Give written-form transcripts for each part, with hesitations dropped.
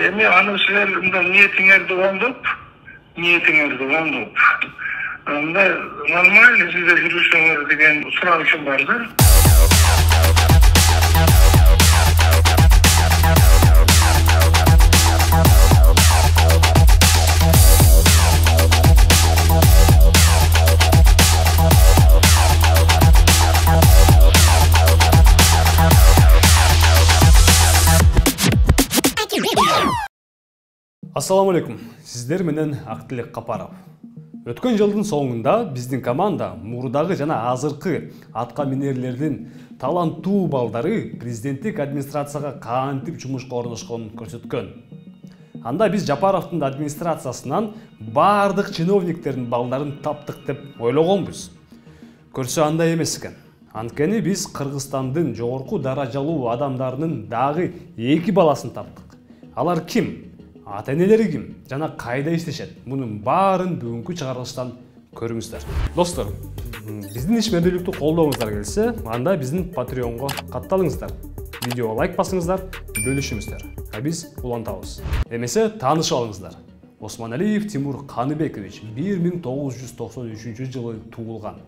эми аны силер мындай ниетиңерди оңдоп, мындай нормально сиздер жүрүшүңөр деген сурашым барды. Ассаламу алейкум. Сиздер менен Актилек Капаров. Өткөн жылдын соңунда биздин команда мурдагы жана азыркы атка минерлердин таланттуу балдары президенттик администрацияга кантип жумушка орношконун көрсөткөн. Анда биз Жапаровдун администрациясынан бардык чиновниктердин балдарын таптык деп ойлогонбуз. Көрсө андай эмес экен. Анткени биз Кыргызстандын жогорку даражалуу адамдарынын дагы 2 баласын таптык. Алар ким? Ата-энелери ким? Жана кайда иштешет? Мунун баарын бүгүнкү чыгарылыштан көрүңүздөр. Достор, биздин ишмердүүлүктү колдооңуздар келсе, анда биздин Patreonго катталыңыздар. Видеого лайк басыңыздар, бөлүшүңүздөр. Биз улантабыз. Эмесе таанышып алыңыздар. Осмоналиев Тимур Каныбекович 1993 жылы туулган.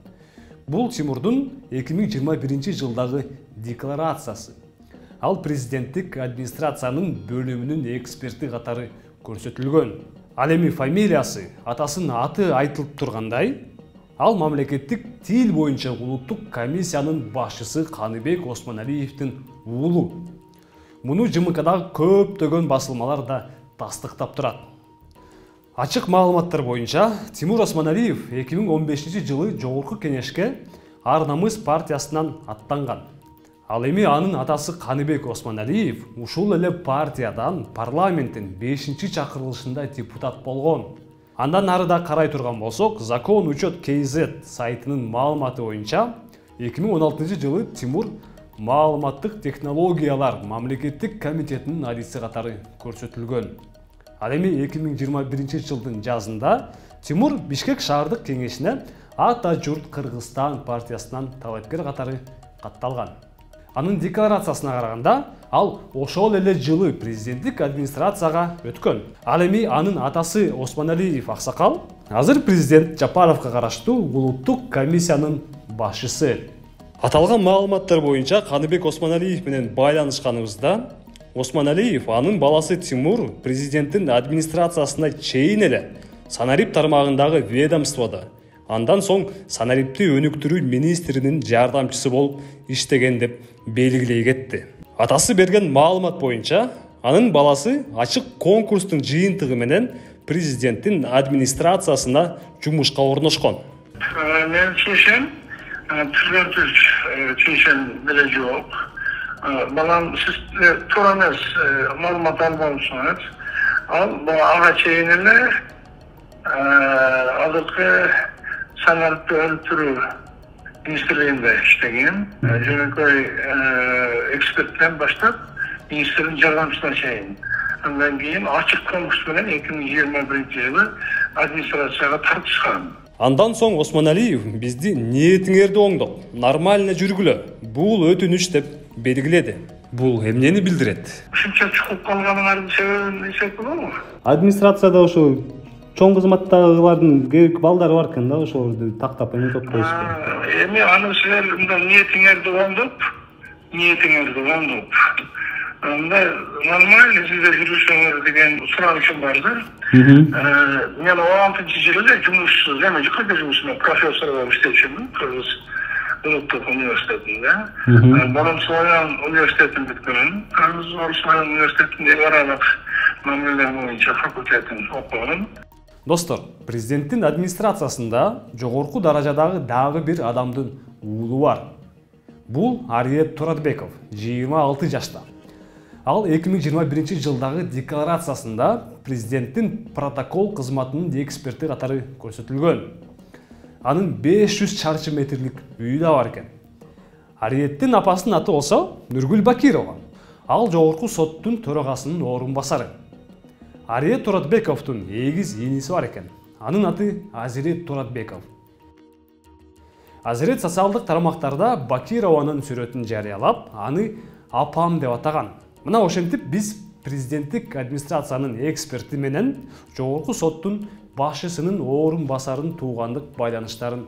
Бул Тимурдун 2021 жылдагы декларациясы. Ал президенттик администрациянын бөлүмүнүн эксперти катары көрсөтүлгөн. Ал эми фамилиясы, атасынын аты айтылып тургандай, ал мамлекеттик тил боюнча улуттук комиссиянын башчысы Каныбек Осмоналиевдин уулу. Муну ЖМКдагы көптөгөн басылмалар да тастыктап турат. Ачык маалыматтар боюнча Тимур Осмоналиев 2015 жылы жогорку кеңешке Ар намыс партиясынан аттанган. Ал эми анын атасы Каныбек Осмоналиев ушул эле партиядан парламенттин 5-чакырылышында депутат болгон. Андан нарыда карай турган болсок, Закон учет KZ сайтынын маалыматы боюнча 2016 жылы Тимур маалыматтык технологиялар мамлекеттик комитетинин адиси катары көрсөтүлгөн. Ал эми 2021 жылдын жазында Тимур Бишкек шаардык кеңешине Ата журт Кыргызстан партиясынан талапкер катары катталган. Анын декларациясына караганда, ал ошол эле жылы президенттик администрацияга өткөн. Ал эми анын атасы Осмоналиев аксакал азыр президент Жапаровго караштуу улуттук комиссиянын башчысы. Аталган маалыматтар боюнча Каныбек Осмоналиев менен байланышканыбызда, Осмоналиев анын баласы Тимур президенттин администрациясына чейин эле санарип тармагындагы ведомстводо, андан соң санариптти өнүктүрүү министринин жардамчысы болуп иштеген деп белгилей кетти. Атасы берген маалымат боюнча, анын баласы ачык конкурстун жыйынтыгы менен президенттин администрациясына жумушка орношкон. Мен чечем, чечем деле жок. Балам сиз туура эмес маалымат албаңыз. Ал ага чейин эле азыркы санариптти өнүктүрүү министрлигинде иштеген. Жөнөкөй эксперттен баштап министрдин жардамчысына чейин. Андан кийин ачык конкурс менен 2021 жылы администрацияга тартышкан. Андан соң Осмоналиев бизди ниетиңерди оңдоп, нормально жүргүлө, бул өтүнүч деп белгиледи. Бул эмнени билдирет? Ушунча чукуп калганыңардын себебин десек болобу? Администрацияда ошо чоң кызматтагылардын керек балдары бар экен да, ошолорду тактап өнөтөп коюшпу. Эми аны силер мындай ниетиңерди оңдоп, мындай нормально сиздер жүрүшүңөр деген сурашым барды. Мен 16 жылда жумушсуз, эми кайда жумушмун, профессор болуп иштечүмүн Кыргыз улуттук университетинде. Балам Славян университетин бүткөнмүн. Кыргыз Славян университетинде эл аралык мамилелер боюнча факультетин окугум. Достор, президенттин администрациясында жогорку даражадагы дагы бир адамдын уулу бар. Бул Ариет Туратбеков, 26 жашта. Ал 2021 жылдагы декларациясында президенттин протокол кызматынын эксперти катары көрсөтүлгөн. Анын 500 чарчы метрлик үйү да бар экен. Ариеттин апасынын аты болсо Нургүл Бакирова. Ал жогорку соттун төрагасынын орун басары. Ариет Туратбековдун эгиз иниси бар экен. Анын аты Азирет Туратбеков. Азирет социалдык тармактарда Бакированын сүрөтүн жарыялап, аны апам деп атаган. Мына ошентип биз президенттик администрациянын эксперти менен жогорку соттун башчысынын орун басарын туугандык байланыштарын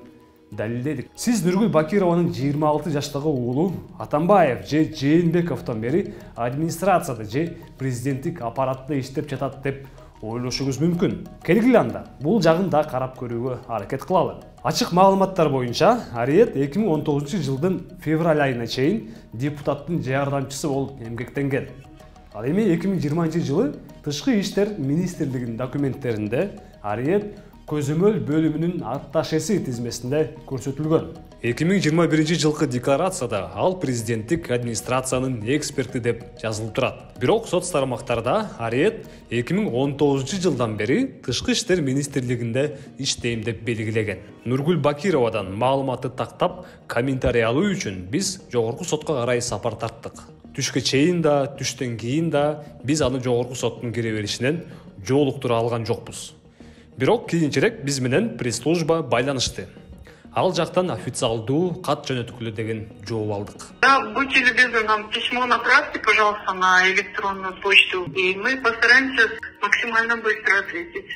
далилдедик. Сиз Нургүл Бакированын 26 жаштагы уулу Атамбаев же Жээнбековдон бери администрацияда же президенттик аппаратта иштеп жатат деп ойлошуңуз мүмкүн. Келгиле анда бул жагын да карап көрүүгө аракет кылалы. Ачык маалыматтар боюнча Ариет 2019 жылдын февраль айына чейин депутаттын жардамчысы болуп эмгектенген. Ал эми 2020 жылы Тышкы иштер министрлигинин документтеринде Ариет көзөмөл бөлүмүнүн атташеси тизмесинде көрсөтүлгөн. 2021 жылкы декларацияда ал президенттик администрациянын эксперти деп жазылып турат. Бирок сот тармактарда Ариет 2019 жылдан бери Тышкы иштер министрлигинде иштейм деп белгилеген. Нургүл Бакировадан маалыматты тактап, комментарий алуу үчүн биз жогорку сотко карай сапар тарттык. Түшкө чейин да, түштөн кийин да биз аны жогорку соттун кире беришинен жолуктура алган жокпуз. Бирок кийинчерээк биз менен пресс-служба байланышты. Ал жактан официалдуу кат жөнөткүлө деген жооп алдык. Да, будьте любезны, нам письмо направьте, пожалуйста, на электронную почту, и мы постараемся максимально быстро ответить.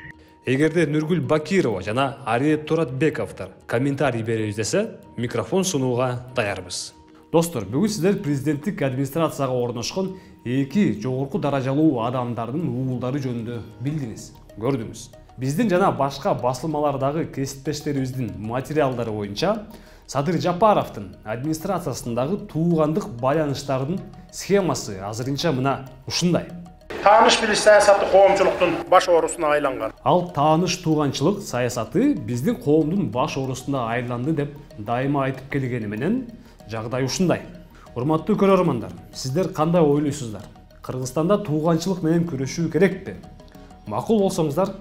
Эгерде Нургүл Бакирова жана Ариет Туратбековдор комментарий беребиз десе, микрофон сунууга даярбыз. Достор, бүгүн сиздер президенттик администрацияга орношкон эки жогорку даражалуу адамдардын уулдары жөнүндө билдиңиз, көрдүңүз. Биздин жана башка басылмалардагы кесиптештерибиздин материалдары боюнча Садыр Жапаровдун администрациясындагы туугандык байланыштардын схемасы азырынча мына ушундай. Тааныш билиш саясаты коомчулуктун баш оорусуна айланган. Ал тааныш тууганчылык саясаты биздин коомдун баш оорусуна айланды деп дайыма айтып келгени менен жагдай ушундай. Урматтуу көрөрмандар, сиздер кандай ойлойсуздар? Кыргызстанда тууганчылык менен күрөшүү керекпи? Макул болсоңуздар,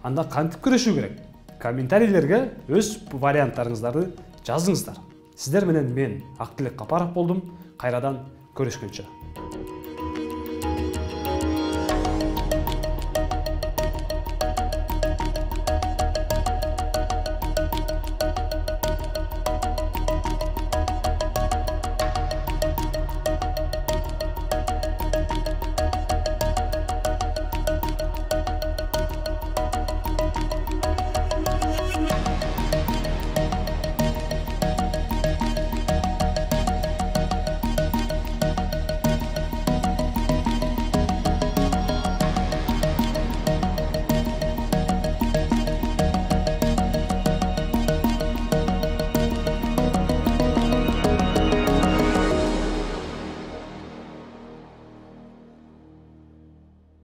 анда кантип күрөшүү керек? Комментарийлерге өз варианттарыңыздарды жазыңыздар. Сиздер менен мен Актылек Капаров болдум. Кайрадан көрүшкөнчө.